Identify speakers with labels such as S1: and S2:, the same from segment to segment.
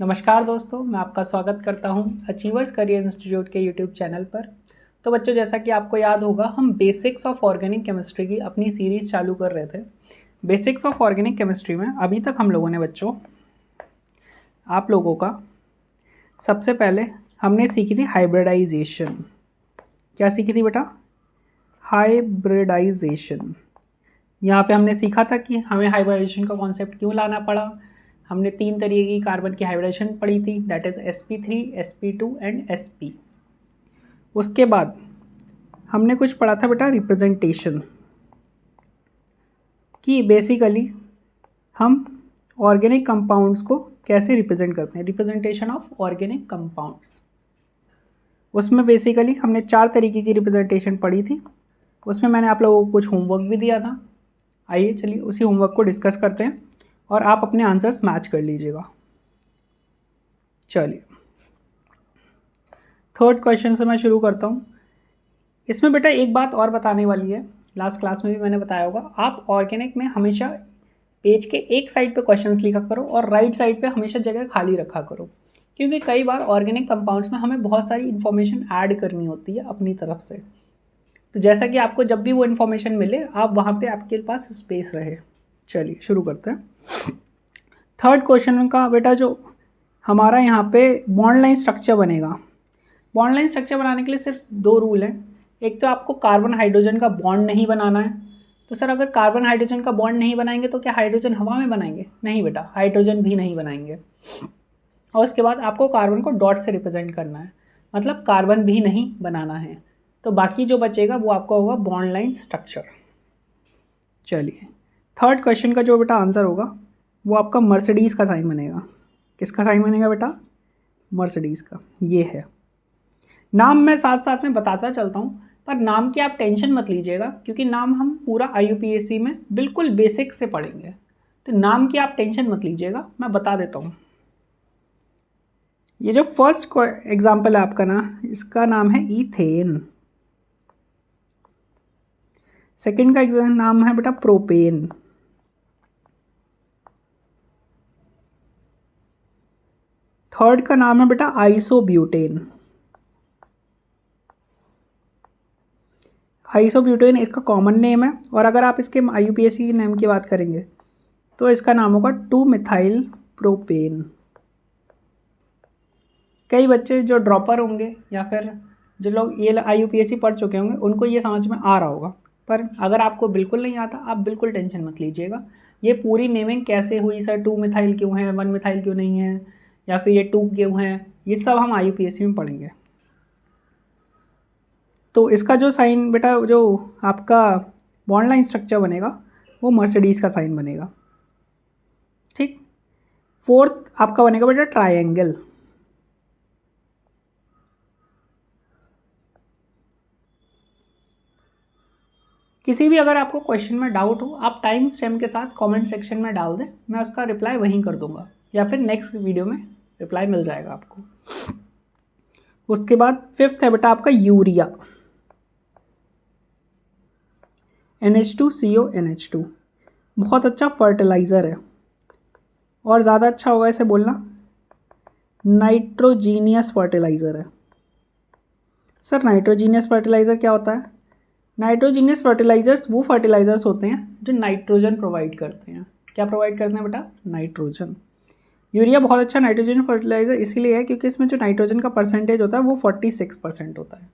S1: नमस्कार दोस्तों, मैं आपका स्वागत करता हूं अचीवर्स करियर इंस्टीट्यूट के यूट्यूब चैनल पर। तो बच्चों, जैसा कि आपको याद होगा, हम बेसिक्स ऑफ ऑर्गेनिक केमिस्ट्री की अपनी सीरीज़ चालू कर रहे थे। बेसिक्स ऑफ ऑर्गेनिक केमिस्ट्री में अभी तक हम लोगों ने बच्चों आप लोगों का सबसे पहले हमने सीखी थी हाइब्रिडाइजेशन। क्या सीखी थी बेटा? हाइब्रिडाइजेशन। यहाँ पे हमने सीखा था कि हमें हाइब्रिडाइजेशन का कॉन्सेप्ट क्यों लाना पड़ा। हमने 3 तरीके की कार्बन की हाइब्रिडाइजेशन पढ़ी थी, that is sp3, sp2 and sp। उसके बाद हमने कुछ पढ़ा था बेटा रिप्रेजेंटेशन, कि बेसिकली हम ऑर्गेनिक कंपाउंड्स को कैसे रिप्रेजेंट करते हैं, रिप्रेजेंटेशन ऑफ ऑर्गेनिक कंपाउंड्स। उसमें बेसिकली हमने 4 तरीके की रिप्रेजेंटेशन पढ़ी थी। उसमें मैंने आप लोगों को कुछ होमवर्क भी दिया था। आइए चलिए उसी होमवर्क को डिस्कस करते हैं और आप अपने आंसर्स मैच कर लीजिएगा। चलिए थर्ड क्वेश्चन से मैं शुरू करता हूँ। इसमें बेटा एक बात और बताने वाली है, लास्ट क्लास में भी मैंने बताया होगा, आप ऑर्गेनिक में हमेशा पेज के एक साइड पे क्वेश्चंस लिखा करो और राइट साइड पे हमेशा जगह खाली रखा करो, क्योंकि कई बार ऑर्गेनिक कंपाउंड्स में हमें बहुत सारी इन्फॉर्मेशन ऐड करनी होती है अपनी तरफ से। तो जैसा कि आपको जब भी वो इन्फॉर्मेशन मिले, आप वहाँ पे आपके पास स्पेस रहे। चलिए शुरू करते हैं। थर्ड क्वेश्चन का बेटा जो हमारा यहाँ पे बॉन्ड लाइन स्ट्रक्चर बनेगा। बॉन्ड लाइन स्ट्रक्चर बनाने के लिए सिर्फ 2 रूल हैं। एक तो आपको कार्बन हाइड्रोजन का बॉन्ड नहीं बनाना है। तो सर अगर कार्बन हाइड्रोजन का बॉन्ड नहीं बनाएंगे तो क्या हाइड्रोजन हवा में बनाएंगे? नहीं बेटा, हाइड्रोजन भी नहीं बनाएंगे। और उसके बाद आपको कार्बन को डॉट से रिप्रेजेंट करना है, मतलब कार्बन भी नहीं बनाना है। तो बाकी जो बचेगा वो आपका होगा बॉन्ड लाइन स्ट्रक्चर। चलिए थर्ड क्वेश्चन का जो बेटा आंसर होगा वो आपका मर्सिडीज़ का साइन बनेगा। किसका साइन बनेगा बेटा? मर्सिडीज़ का। ये है नाम। मैं साथ साथ में बताता चलता हूँ, पर नाम की आप टेंशन मत लीजिएगा, क्योंकि नाम हम पूरा IUPAC में बिल्कुल बेसिक से पढ़ेंगे। तो नाम की आप टेंशन मत लीजिएगा, मैं बता देता हूँ। ये जो फर्स्ट एग्जाम्पल है आपका ना, इसका नाम है ईथेन। सेकेंड का नाम है बेटा प्रोपेन। थर्ड का नाम है बेटा आइसोब्यूटेन। आइसोब्यूटेन इसका कॉमन नेम है, और अगर आप इसके IUPAC नेम की बात करेंगे तो इसका नाम होगा 2-मिथाइल प्रोपेन। कई बच्चे जो ड्रॉपर होंगे या फिर जो लोग ये IUPAC पढ़ चुके होंगे उनको ये समझ में आ रहा होगा, पर अगर आपको बिल्कुल नहीं आता आप बिल्कुल टेंशन मत लीजिएगा। ये पूरी नेमिंग कैसे हुई, सर 2 मिथाइल क्यों है, 1 मिथाइल क्यों नहीं है, या फिर ये 2 क्यों है, ये सब हम IUPAC में पढ़ेंगे। तो इसका जो साइन बेटा जो आपका बॉन्ड लाइन स्ट्रक्चर बनेगा वो मर्सिडीज़ का साइन बनेगा। ठीक। फोर्थ आपका बनेगा बेटा ट्रायंगल। किसी भी अगर आपको क्वेश्चन में डाउट हो, आप टाइम स्टैम्प के साथ कमेंट सेक्शन में डाल दें, मैं उसका रिप्लाई वहीं कर दूंगा, या फिर नेक्स्ट वीडियो में रिप्लाई मिल जाएगा आपको। उसके बाद फिफ्थ है बेटा आपका यूरिया। NH2CO NH2 बहुत अच्छा फर्टिलाइज़र है, और ज़्यादा अच्छा होगा इसे बोलना नाइट्रोजीनियस फर्टिलाइज़र है। सर नाइट्रोजीनियस फर्टिलाइज़र क्या होता है? नाइट्रोजीनियस फर्टिलाइज़र्स वो फर्टिलाइज़र्स होते हैं जो नाइट्रोजन प्रोवाइड करते हैं। क्या प्रोवाइड करते हैं बेटा? नाइट्रोजन। यूरिया बहुत अच्छा नाइट्रोजन फर्टिलाइज़र इसीलिए है क्योंकि इसमें जो नाइट्रोजन का परसेंटेज होता है वो 46% होता है।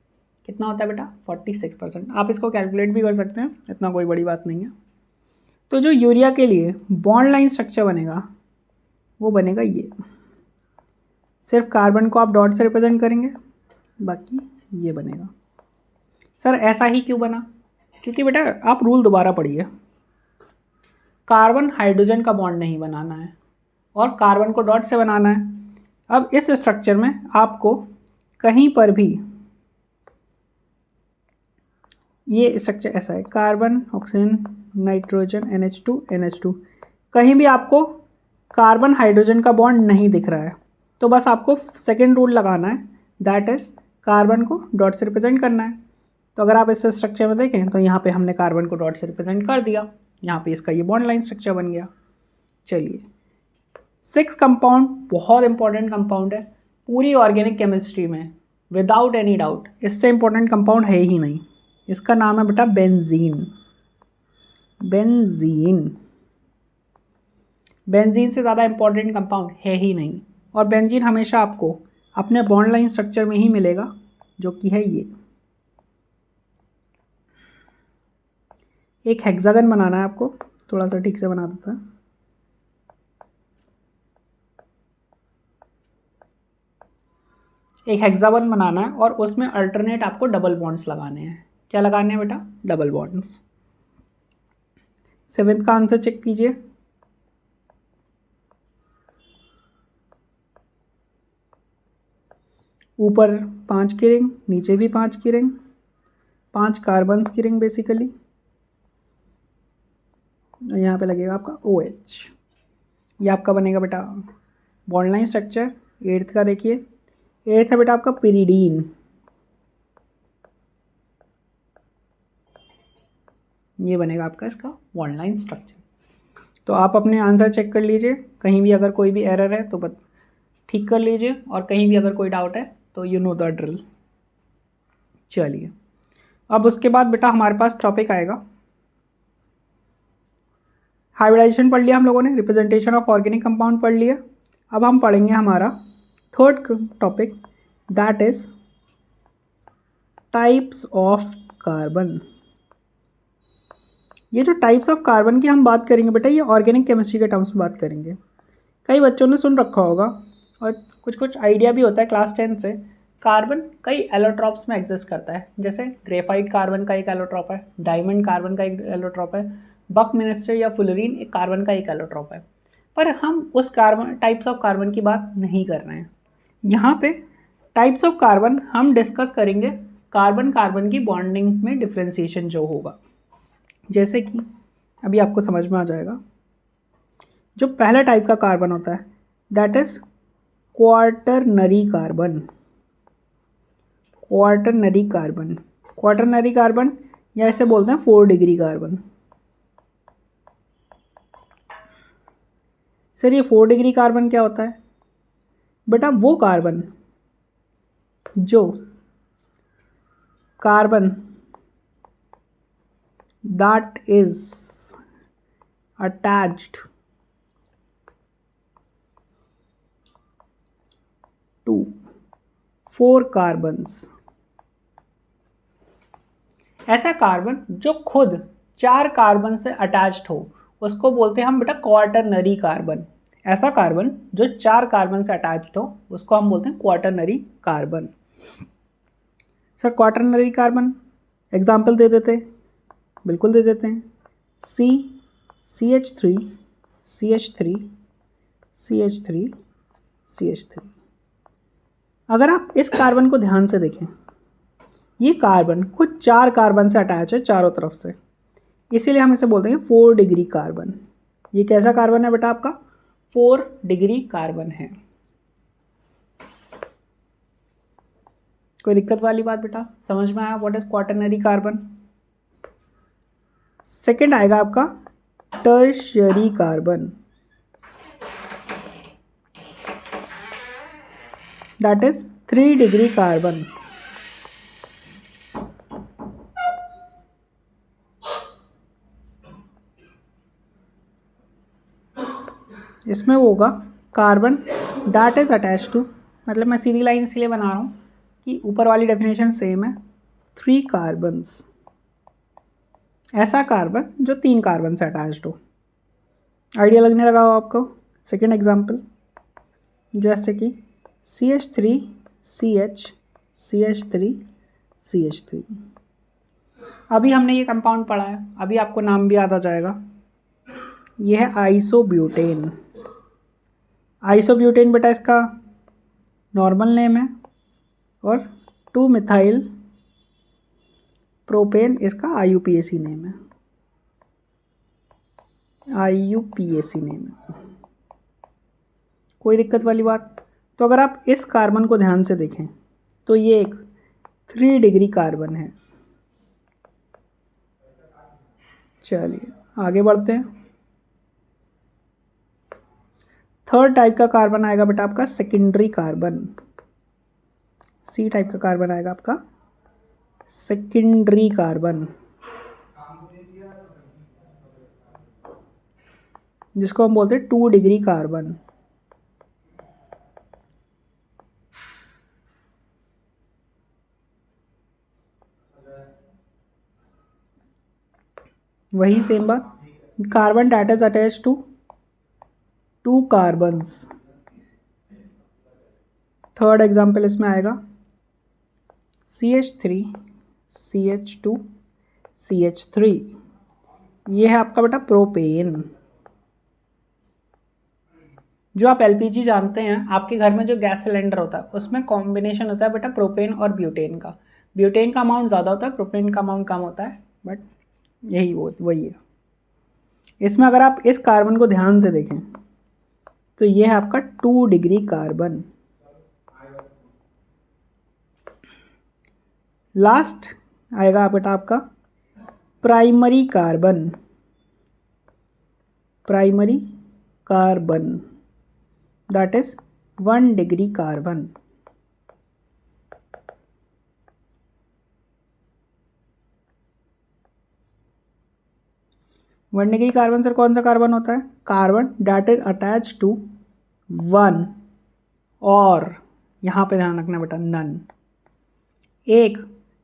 S1: कितना होता है बेटा? 46%। आप इसको कैलकुलेट भी कर सकते हैं, इतना कोई बड़ी बात नहीं है। तो जो यूरिया के लिए बॉन्ड लाइन स्ट्रक्चर बनेगा वो बनेगा ये। सिर्फ कार्बन को आप डॉट से रिप्रेजेंट करेंगे, बाकी ये बनेगा। सर ऐसा ही क्यों बना? क्योंकि बेटा आप रूल दोबारा पढ़िए। कार्बन हाइड्रोजन का बॉन्ड नहीं बनाना है और कार्बन को डॉट से बनाना है। अब इस स्ट्रक्चर में आपको कहीं पर भी ये स्ट्रक्चर ऐसा है, कार्बन ऑक्सीजन नाइट्रोजन NH2 कहीं भी आपको कार्बन हाइड्रोजन का बॉन्ड नहीं दिख रहा है, तो बस आपको सेकेंड रूल लगाना है, that is carbon co dot से रिप्रेजेंट करना है। तो अगर आप इस स्ट्रक्चर में देखें तो यहाँ पे हमने कार्बन को डॉट से रिप्रेजेंट कर दिया, यहाँ पे इसका ये बॉन्ड लाइन स्ट्रक्चर बन गया। चलिए 6 कंपाउंड बहुत इंपॉर्टेंट कंपाउंड है पूरी ऑर्गेनिक केमिस्ट्री में, विदाउट एनी डाउट इससे इंपॉर्टेंट कंपाउंड है ही नहीं। इसका नाम है बेटा बेंजीन। बेंजीन, बेंजीन से ज़्यादा इंपॉर्टेंट कंपाउंड है ही नहीं। और बेंजीन हमेशा आपको अपने बॉन्ड लाइन स्ट्रक्चर में ही मिलेगा, जो कि है ये। एक हेक्सागन बनाना है आपको, थोड़ा सा ठीक से बना देता है। एक हेक्सागन बनाना है और उसमें अल्टरनेट आपको डबल बॉन्ड्स लगाने हैं। क्या लगाने हैं बेटा? Double bonds. 7th का आंसर चेक कीजिए। ऊपर 5 की रिंग, नीचे भी 5 की रिंग, 5 कार्बन्स की रिंग बेसिकली। यहाँ पे लगेगा आपका OH। ये आपका बनेगा बेटा बॉन्ड लाइन स्ट्रक्चर। 8th का देखिए, 8th है बेटा आपका पिरिडीन। ये बनेगा आपका इसका बॉन्ड लाइन स्ट्रक्चर। तो आप अपने आंसर चेक कर लीजिए, कहीं भी अगर कोई भी एरर है तो ठीक कर लीजिए, और कहीं भी अगर कोई डाउट है तो यू नो द ड्रिल। चलिए, अब उसके बाद बेटा हमारे पास टॉपिक आएगा हाइब्रिडाइजेशन पढ़ लिया हम लोगों ने, रिप्रेजेंटेशन ऑफ ऑर्गेनिक कंपाउंड पढ़ लिया। अब हम पढ़ेंगे हमारा third topic, that is types of carbon. ये जो टाइप्स ऑफ कार्बन की हम बात करेंगे बेटा, ये ऑर्गेनिक केमिस्ट्री के टर्म्स में बात करेंगे। कई बच्चों ने सुन रखा होगा और कुछ कुछ आइडिया भी होता है क्लास 10 से। कार्बन कई एलोट्रॉप्स में एग्जिस्ट करता है, जैसे ग्रेफाइट कार्बन का एक एलोट्रॉप है, डायमंड कार्बन का एक एलोट्रॉप है, बकमिनिस्टर या फुलरीन एक कार्बन का एक एलोट्रॉप है। पर हम उस कार्बन टाइप्स ऑफ कार्बन की बात नहीं कर रहे हैं यहाँ पे। टाइप्स ऑफ कार्बन हम डिस्कस करेंगे कार्बन कार्बन की बॉन्डिंग में डिफ्रेंसिएशन जो होगा, जैसे कि अभी आपको समझ में आ जाएगा। जो पहला टाइप का कार्बन होता है that is quaternary carbon. Quaternary carbon, quaternary carbon या इसे बोलते हैं 4 डिग्री कार्बन। सर ये 4 डिग्री कार्बन क्या होता है बेटा? वो कार्बन जो carbon that is attached to 4 carbons. ऐसा कार्बन जो खुद 4 कार्बन से अटैच्ड हो उसको बोलते हैं हम बेटा क्वार्टरनरी कार्बन। ऐसा कार्बन जो 4 कार्बन से अटैच्ड हो उसको हम बोलते हैं quaternary carbon. Sir quaternary carbon example दे देते? बिल्कुल दे देते हैं। CH3 CH3 CH3 CH3। अगर आप इस कार्बन को ध्यान से देखें, ये कार्बन खुद 4 कार्बन से अटैच है चारों तरफ से, इसीलिए हम इसे बोलते हैं 4 डिग्री कार्बन। ये कैसा कार्बन है बेटा? आपका 4 डिग्री कार्बन है। कोई दिक्कत वाली बात बेटा? समझ में आया what is quaternary carbon? Second आएगा आपका tertiary carbon, that is 3 degree carbon. इसमें वो होगा carbon that is attach to, मतलब मैं सीधी लाइन इसलिए बना रहा हूँ कि ऊपर वाली डेफिनेशन सेम है, 3 कार्बन्स। ऐसा कार्बन जो 3 कार्बन से अटैच्ड हो। आइडिया लगने लगा हो आपको? सेकेंड एग्जाम्पल, जैसे कि CH3 CH CH3 CH3। अभी हमने ये कंपाउंड पढ़ा है, अभी आपको नाम भी याद आ जाएगा। ये है आइसोब्यूटेन। आइसोब्यूटेन बेटा इसका नॉर्मल नेम है, और 2 मिथाइल प्रोपेन इसका IUPAC नेम है। IUPAC नेम है। कोई दिक्कत वाली बात? तो अगर आप इस कार्बन को ध्यान से देखें तो ये एक 3 डिग्री कार्बन है। चलिए आगे बढ़ते हैं। थर्ड टाइप का कार्बन आएगा बेटा आपका सेकेंडरी कार्बन। सी टाइप का कार्बन आएगा आपका सेकेंडरी कार्बन, जिसको हम बोलते हैं 2 डिग्री कार्बन। वही सेम बात, carbon that is attached to 2 carbons. Third example इसमें आएगा CH3 CH2 CH3, ये है आपका बेटा प्रोपेन। जो आप LPG जानते हैं, आपके घर में जो गैस सिलेंडर होता है उसमें कॉम्बिनेशन होता है बेटा प्रोपेन और ब्यूटेन का। ब्यूटेन का अमाउंट ज़्यादा होता है, प्रोपेन का अमाउंट कम होता है, बट यही वही है। इसमें अगर आप इस कार्बन को ध्यान से देखें तो ये है आपका 2 डिग्री कार्बन। लास्ट आएगा बेटा आपका primary carbon. Primary carbon that is 1 degree carbon. One degree carbon sir कौन सा कार्बन होता है? Carbon that is attach to 1 और यहाँ पे ध्यान रखना बेटा नन, एक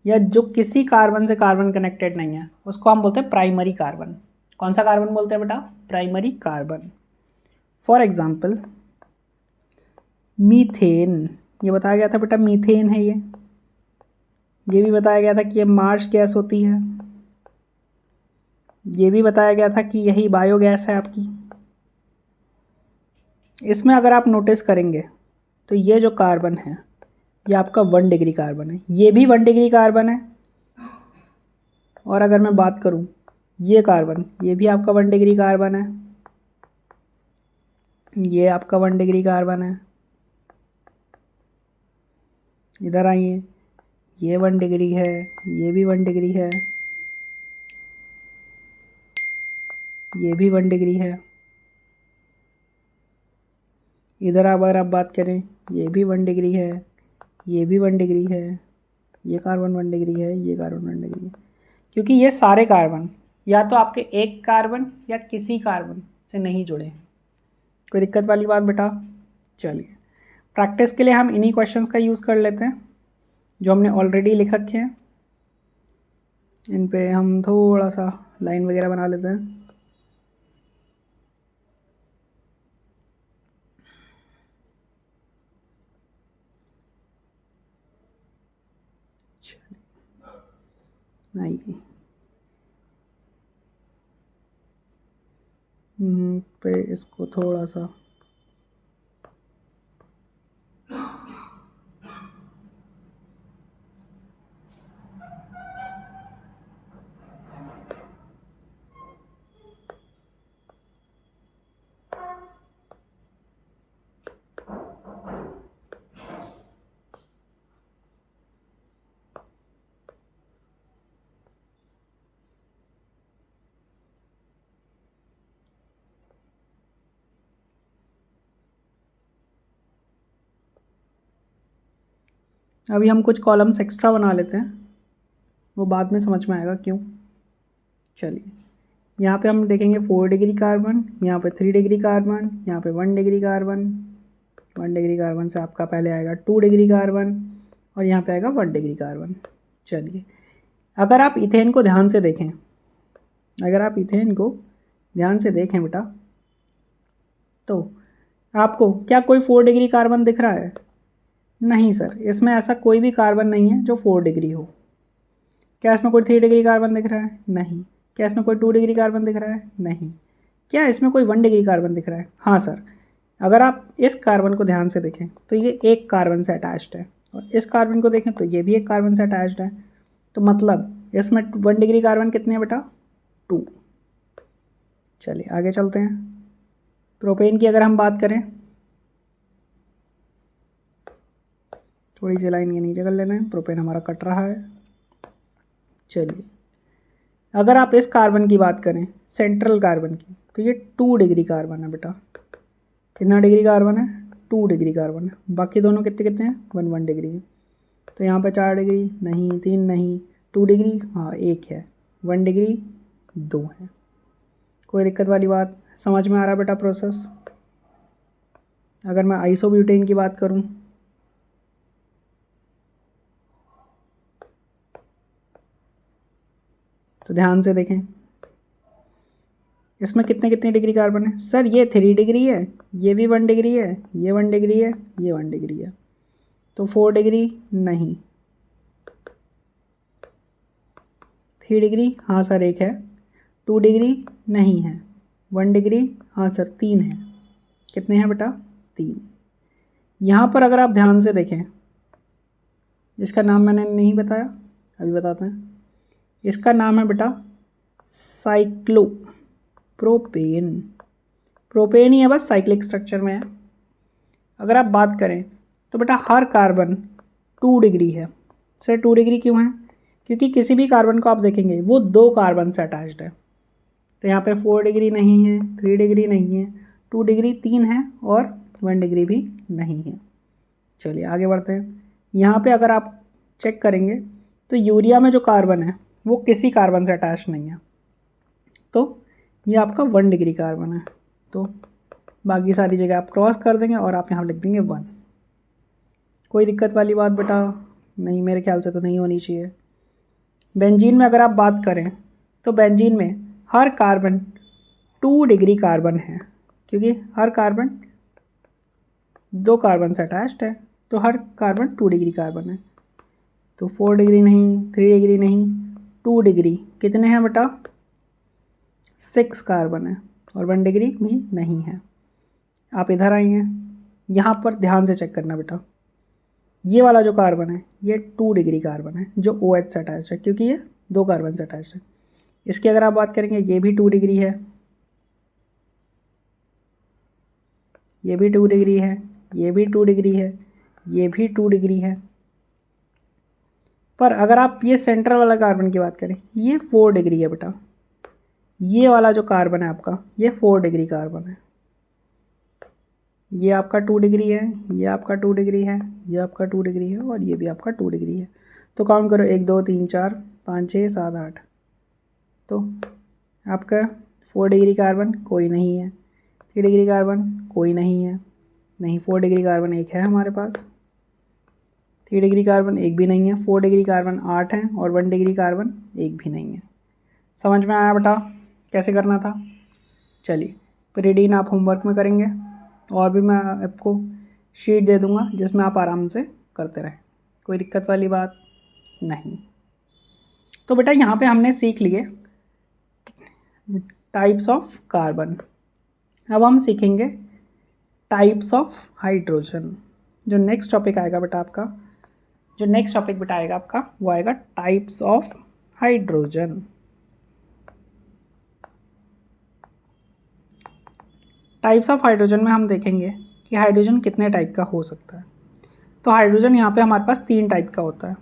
S1: या जो किसी कार्बन से कार्बन कनेक्टेड नहीं है उसको हम बोलते हैं प्राइमरी कार्बन। कौन सा कार्बन बोलते हैं बेटा? Primary carbon. For example methane, ये बताया गया था बेटा मीथेन है ये भी बताया गया था कि ये मार्श गैस होती है, ये भी बताया गया था कि यही बायोगैस है आपकी। इसमें अगर आप नोटिस करेंगे तो ये जो कार्बन है ये आपका 1 डिग्री कार्बन है, ये भी 1 डिग्री कार्बन है। और अगर मैं बात करूं ये कार्बन, ये भी आपका 1 डिग्री कार्बन है, ये आपका 1 डिग्री कार्बन है। इधर आइए, ये 1 डिग्री है, ये भी 1 डिग्री है, ये भी 1 डिग्री है। इधर अगर आप बात करें ये भी 1 डिग्री है, ये भी 1 डिग्री है, ये कार्बन 1 डिग्री है, ये कार्बन 1 डिग्री है। क्योंकि ये सारे कार्बन या तो आपके एक कार्बन या किसी कार्बन से नहीं जुड़े हैं। कोई दिक्कत वाली बात बेटा? चलिए प्रैक्टिस के लिए हम इन्हीं क्वेश्चंस का यूज़ कर लेते हैं जो हमने ऑलरेडी लिख रखे हैं। इन पे हम थोड़ा सा लाइन वगैरह बना लेते हैं। नहीं पे इसको थोड़ा सा अभी हम कुछ कॉलम्स एक्स्ट्रा बना लेते हैं, वो बाद में समझ में आएगा क्यों। चलिए यहाँ पे हम देखेंगे 4 डिग्री कार्बन, यहाँ पे 3 डिग्री कार्बन, यहाँ पे 1 डिग्री कार्बन। 1 डिग्री कार्बन से आपका पहले आएगा 2 डिग्री कार्बन और यहाँ पे आएगा 1 डिग्री कार्बन। चलिए अगर आप इथेन को ध्यान से देखें, अगर आप इथेन को ध्यान से देखें बेटा तो आपको क्या कोई 4 डिग्री कार्बन दिख रहा है? नहीं सर, इसमें ऐसा कोई भी कार्बन नहीं है जो 4 डिग्री हो। क्या इसमें कोई 3 डिग्री कार्बन दिख रहा है? नहीं। क्या इसमें कोई 2 डिग्री कार्बन दिख रहा है? नहीं। क्या इसमें कोई 1 डिग्री कार्बन दिख रहा है? हाँ सर, अगर आप इस कार्बन को ध्यान से देखें तो ये एक कार्बन से अटैच्ड है और इस कार्बन को देखें तो ये भी एक कार्बन से अटैच्ड है। तो मतलब इसमें 1 डिग्री कार्बन कितने हैं बेटा? 2। चलिए आगे चलते हैं। प्रोपेन की अगर हम बात करें, थोड़ी सी लाइन ये नीचे कर लेना है, प्रोपेन हमारा कट रहा है। चलिए अगर आप इस कार्बन की बात करें, सेंट्रल कार्बन की, तो ये 2 डिग्री कार्बन है बेटा। कितना डिग्री कार्बन है, 2 डिग्री कार्बन है। बाकी दोनों कितने कितने हैं, 1 डिग्री है। तो यहाँ पे 4 डिग्री नहीं, 3 नहीं, 2 डिग्री हाँ 1 है, 1 डिग्री 2 है। कोई दिक्कत वाली बात, समझ में आ रहा बेटा प्रोसेस। अगर मैं आइसोब्यूटेन की बात करूँ तो ध्यान से देखें, इसमें कितने कितने डिग्री कार्बन है सर, ये 3 डिग्री है, ये भी 1 डिग्री है, ये 1 डिग्री है, ये 1 डिग्री है। तो 4 डिग्री नहीं, 3 डिग्री हाँ सर 1 है, 2 डिग्री नहीं है, 1 डिग्री हाँ सर 3 है। कितने हैं बेटा, 3। यहाँ पर अगर आप ध्यान से देखें, इसका नाम मैंने नहीं बताया, अभी बताते हैं। इसका नाम है बेटा साइक्लोप्रोपेन। प्रोपेन ही है, बस साइक्लिक स्ट्रक्चर में है। अगर आप बात करें तो बेटा हर कार्बन 2 डिग्री है। सर 2 डिग्री क्यों है, क्योंकि किसी भी कार्बन को आप देखेंगे वो 2 कार्बन से अटैच्ड है। तो यहाँ पे 4 डिग्री नहीं है, 3 डिग्री नहीं है, 2 डिग्री 3 है और 1 डिग्री भी नहीं है। चलिए आगे बढ़ते हैं। यहाँ पे अगर आप चेक करेंगे तो यूरिया में जो कार्बन है वो किसी कार्बन से अटैच नहीं है, तो ये आपका 1 डिग्री कार्बन है। तो बाकी सारी जगह आप क्रॉस कर देंगे और आप यहाँ लिख देंगे 1। कोई दिक्कत वाली बात बेटा नहीं, मेरे ख्याल से तो नहीं होनी चाहिए। बेंजीन में अगर आप बात करें तो बेंजीन में हर कार्बन 2 डिग्री कार्बन है, क्योंकि हर कार्बन 2 कार्बन से अटैच्ड है, तो हर कार्बन 2 डिग्री कार्बन है। तो 4 डिग्री नहीं, 3 डिग्री नहीं, 2 डिग्री कितने हैं बेटा, 6 कार्बन है और 1 डिग्री भी नहीं है। आप इधर आए हैं, यहाँ पर ध्यान से चेक करना बेटा, ये वाला जो कार्बन है ये 2 डिग्री कार्बन है जो OH से अटैच है, क्योंकि ये 2 कार्बन से अटैच है। इसकी अगर आप बात करेंगे ये भी 2 डिग्री है, ये भी 2 डिग्री है, ये भी 2 डिग्री है, ये भी 2 डिग्री है। पर अगर आप ये सेंटर वाला कार्बन की बात करें, ये 4 डिग्री है बेटा। ये वाला जो कार्बन है आपका ये 4 डिग्री कार्बन है। ये आपका 2 डिग्री है, ये आपका 2 डिग्री है, ये आपका 2 डिग्री है और ये भी आपका 2 डिग्री है। तो काउंट करो 1 2 3 4 5 6 7 8। तो आपका 4 डिग्री कार्बन कोई नहीं है, 3 डिग्री कार्बन कोई नहीं है, नहीं 4 डिग्री कार्बन एक है हमारे पास, 3 डिग्री कार्बन एक भी नहीं है, 4 डिग्री कार्बन 8 है और 1 डिग्री कार्बन एक भी नहीं है। समझ में आया बेटा कैसे करना था। चलिए प्रीडीन आप होमवर्क में करेंगे और भी मैं आपको शीट दे दूंगा जिसमें आप आराम से करते रहें, कोई दिक्कत वाली बात नहीं। तो बेटा यहाँ पे हमने सीख लिए टाइप्स ऑफ कार्बन। अब हम सीखेंगे टाइप्स ऑफ हाइड्रोजन। जो नेक्स्ट टॉपिक आएगा बेटा आपका, वो आएगा types of hydrogen. Types of hydrogen में हम देखेंगे कि हाइड्रोजन कितने टाइप का हो सकता है। तो हाइड्रोजन यहाँ पे हमारे पास 3 टाइप का होता है।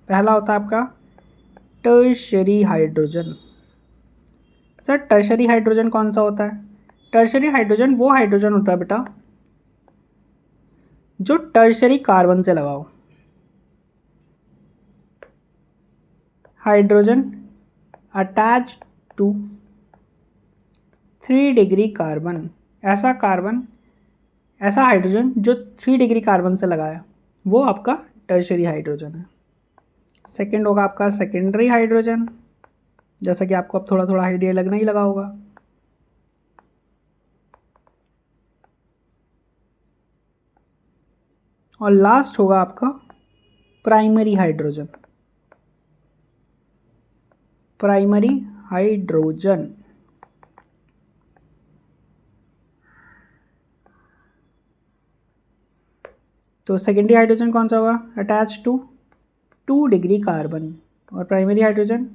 S1: पहला होता है आपका tertiary hydrogen. Sir tertiary hydrogen कौन सा होता है? टर्शरी हाइड्रोजन वो हाइड्रोजन होता है बेटा जो टर्शरी कार्बन से लगा हो। Hydrogen attach to 3 degree carbon, ऐसा हाइड्रोजन जो 3 डिग्री कार्बन से लगा है वो आपका टर्शरी हाइड्रोजन है। सेकंड होगा आपका सेकेंडरी हाइड्रोजन, जैसा कि आपको अब थोड़ा थोड़ा आइडिया लगना ही लगा होगा। और लास्ट होगा आपका प्राइमरी हाइड्रोजन। तो सेकेंडरी हाइड्रोजन कौन सा होगा? अटैच टू 2 डिग्री कार्बन, और primary hydrogen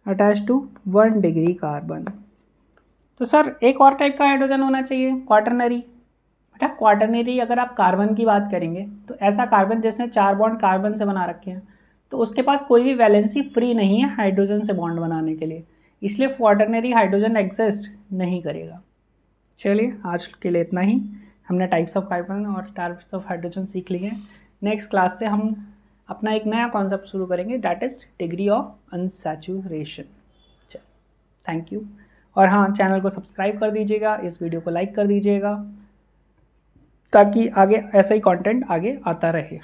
S1: attach to 1 degree carbon. तो सर एक और टाइप का हाइड्रोजन होना चाहिए, क्वाटरनरी। बेटा क्वाटरनरी अगर आप कार्बन की बात करेंगे तो ऐसा कार्बन जिसने 4 बॉन्ड कार्बन से बना रखे हैं, तो उसके पास कोई भी वैलेंसी फ्री नहीं है हाइड्रोजन से बॉन्ड बनाने के लिए, इसलिए क्वाटरनरी हाइड्रोजन एग्जिस्ट नहीं करेगा। चलिए आज के लिए इतना ही। हमने टाइप्स ऑफ कार्बन और टाइप्स ऑफ हाइड्रोजन सीख लिए हैं। नेक्स्ट क्लास से हम अपना एक नया कॉन्सेप्ट शुरू करेंगे, that is degree of unsaturation. चलो, थैंक यू। और हाँ, चैनल को सब्सक्राइब कर दीजिएगा, इस वीडियो को लाइक कर दीजिएगा ताकि आगे ऐसा ही कंटेंट आगे आता रहे।